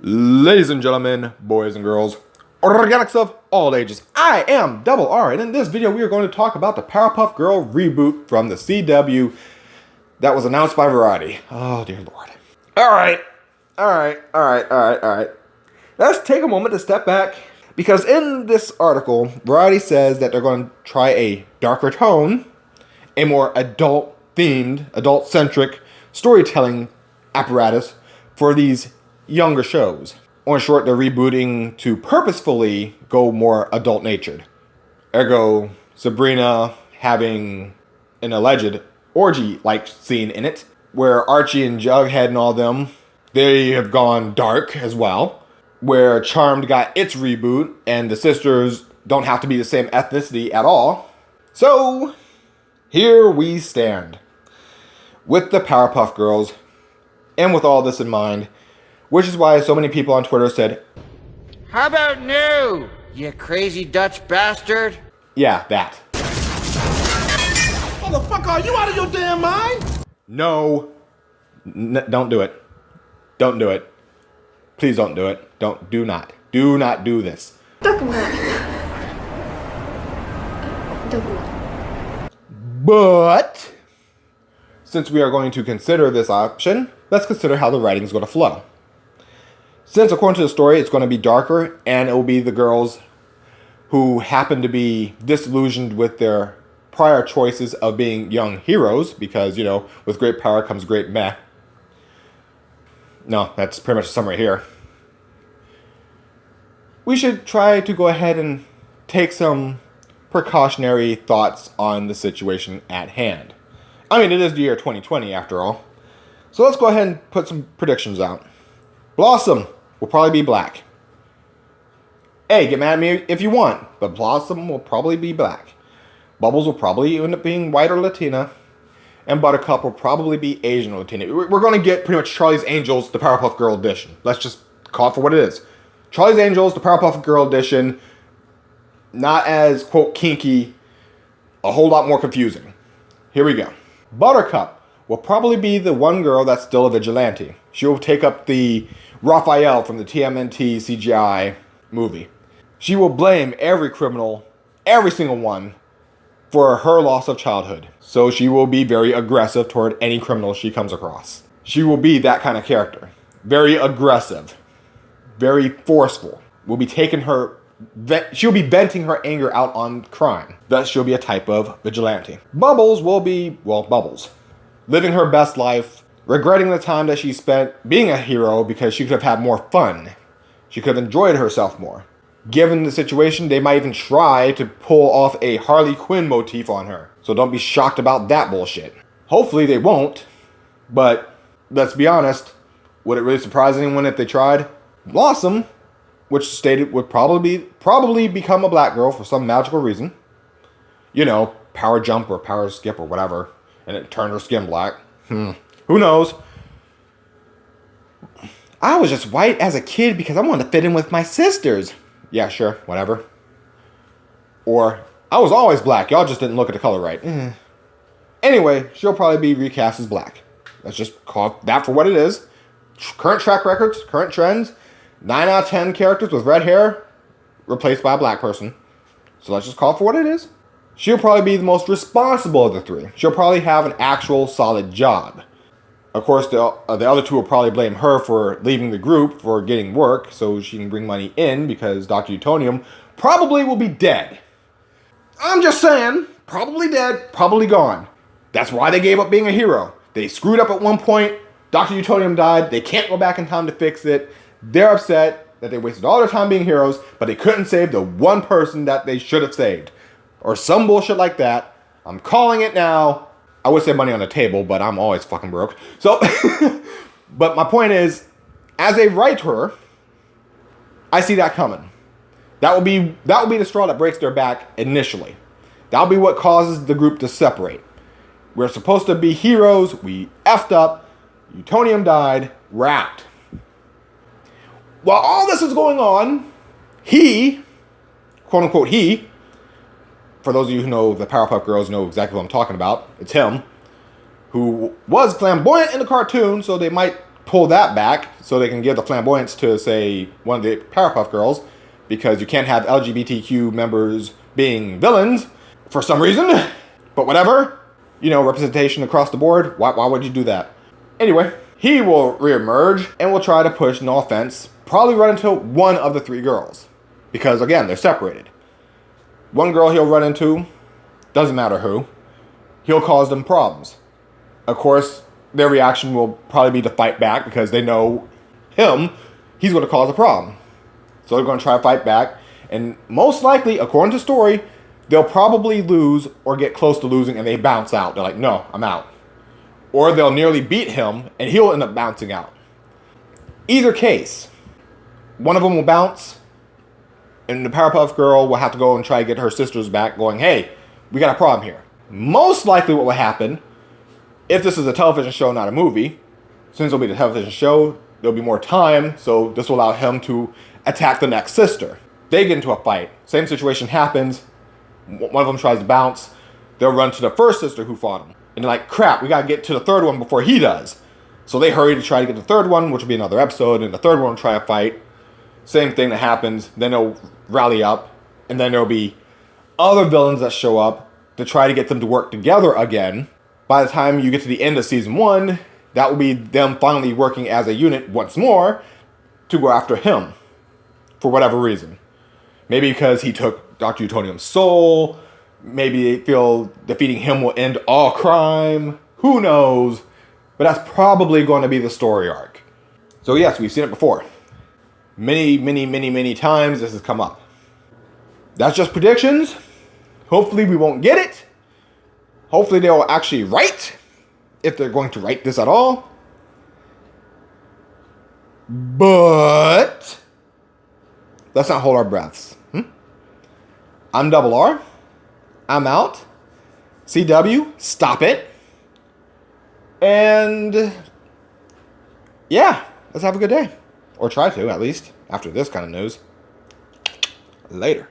Ladies and gentlemen, boys and girls, organics of all ages, I am Double R, and in this video we are going to talk about the Powerpuff Girl reboot from the CW that was announced by Variety. Oh dear lord. Alright. Let's take a moment to step back, because in this article, Variety says that they're going to try a darker tone, a more adult-themed, adult-centric storytelling apparatus for these younger shows. Or in short, they're rebooting to purposefully go more adult-natured. Ergo, Sabrina having an alleged orgy-like scene in it, where Archie and Jughead and all them, they have gone dark as well. Where Charmed got its reboot, and the sisters don't have to be the same ethnicity at all. So, here we stand. With the Powerpuff Girls, and with all this in mind, which is why so many people on Twitter said, "How about new, you crazy Dutch bastard?" Yeah, that. Motherfucker, are you out of your damn mind? No. Don't do it. Don't do it. Please don't do it. Do not do this. But, since we are going to consider this option, let's consider how the writing is going to flow. Since, according to the story, it's going to be darker, and it will be the girls who happen to be disillusioned with their prior choices of being young heroes, because, you know, with great power comes great meh. No, that's pretty much the summary here. We should try to go ahead and take some precautionary thoughts on the situation at hand. I mean, it is the year 2020 after all. So let's go ahead and put some predictions out. Blossom will probably be black. Hey, get mad at me if you want, but Blossom will probably be black. Bubbles will probably end up being white or Latina. And Buttercup will probably be Asian or Latina. We're going to get pretty much Charlie's Angels, the Powerpuff Girl edition. Let's just call it for what it is. Charlie's Angels, the Powerpuff Girl edition. Not as, quote, kinky. A whole lot more confusing. Here we go. Buttercup will probably be the one girl that's still a vigilante. She will take up the Raphael from the TMNT CGI movie. She will blame every criminal, every single one, for her loss of childhood. So she will be very aggressive toward any criminal she comes across. She will be that kind of character. Very aggressive. Very forceful. She'll be venting her anger out on crime. Thus, she'll be a type of vigilante. Bubbles will be, well, Bubbles. Living her best life, regretting the time that she spent being a hero because she could have had more fun. She could have enjoyed herself more. Given the situation, they might even try to pull off a Harley Quinn motif on her. So don't be shocked about that bullshit. Hopefully they won't, but let's be honest, would it really surprise anyone if they tried? Blossom, which stated would probably become a black girl for some magical reason. You know, power jump or power skip or whatever, and it turned her skin black. Who knows? I was just white as a kid because I wanted to fit in with my sisters. Yeah, sure, whatever. Or, I was always black, y'all just didn't look at the color right. Anyway, she'll probably be recast as black. Let's just call that for what it is. Current track records, current trends, 9 out of 10 characters with red hair replaced by a black person. So let's just call it for what it is. She'll probably be the most responsible of the three. She'll probably have an actual solid job. Of course, the other two will probably blame her for leaving the group for getting work so she can bring money in, because Dr. Utonium probably will be dead. I'm just saying, probably dead, probably gone. That's why they gave up being a hero. They screwed up at one point, Dr. Utonium died, they can't go back in time to fix it. They're upset that they wasted all their time being heroes, but they couldn't save the one person that they should have saved. Or some bullshit like that. I'm calling it now. I would say money on the table, but I'm always fucking broke. So, but my point is, as a writer, I see that coming. That will be the straw that breaks their back initially. That'll be what causes the group to separate. We're supposed to be heroes. We effed up. Utonium died. We're out. While all this is going on, he, quote unquote he, for those of you who know the Powerpuff Girls know exactly what I'm talking about. It's him, who was flamboyant in the cartoon, so they might pull that back so they can give the flamboyance to, say, one of the Powerpuff Girls, because you can't have LGBTQ members being villains for some reason. But whatever, you know, representation across the board. Why would you do that? Anyway, he will reemerge and will try to push, no offense, probably run into one of the 3 girls. Because again, they're separated. One girl he'll run into, doesn't matter who, he'll cause them problems. Of course, their reaction will probably be to fight back because they know him, he's going to cause a problem. So they're going to try to fight back. And most likely, according to story, they'll probably lose or get close to losing and they bounce out. They're like, no, I'm out. Or they'll nearly beat him and he'll end up bouncing out. Either case, one of them will bounce and the Powerpuff Girl will have to go and try to get her sisters back going, hey, we got a problem here. Most likely what will happen, if this is a television show, not a movie, since it'll be the television show, there'll be more time, so this will allow him to attack the next sister. They get into a fight. Same situation happens. One of them tries to bounce. They'll run to the first sister who fought him. And they're like, crap, we gotta get to the third one before he does. So they hurry to try to get the third one, which will be another episode, and the third one will try to fight. Same thing that happens. Then they'll rally up, and then there'll be other villains that show up to try to get them to work together again. By the time you get to the end of season 1, that will be them finally working as a unit once more to go after him for whatever reason. Maybe because he took Dr. Utonium's soul. Maybe they feel defeating him will end all crime. Who knows? But that's probably going to be the story arc. So yes, we've seen it before. Many times this has come up. That's just predictions. Hopefully we won't get it. Hopefully they'll actually write, if they're going to write this at all. But let's not hold our breaths. I'm Double R. I'm out. CW, stop it. And yeah, let's have a good day. Or try to, at least, after this kind of news. Later.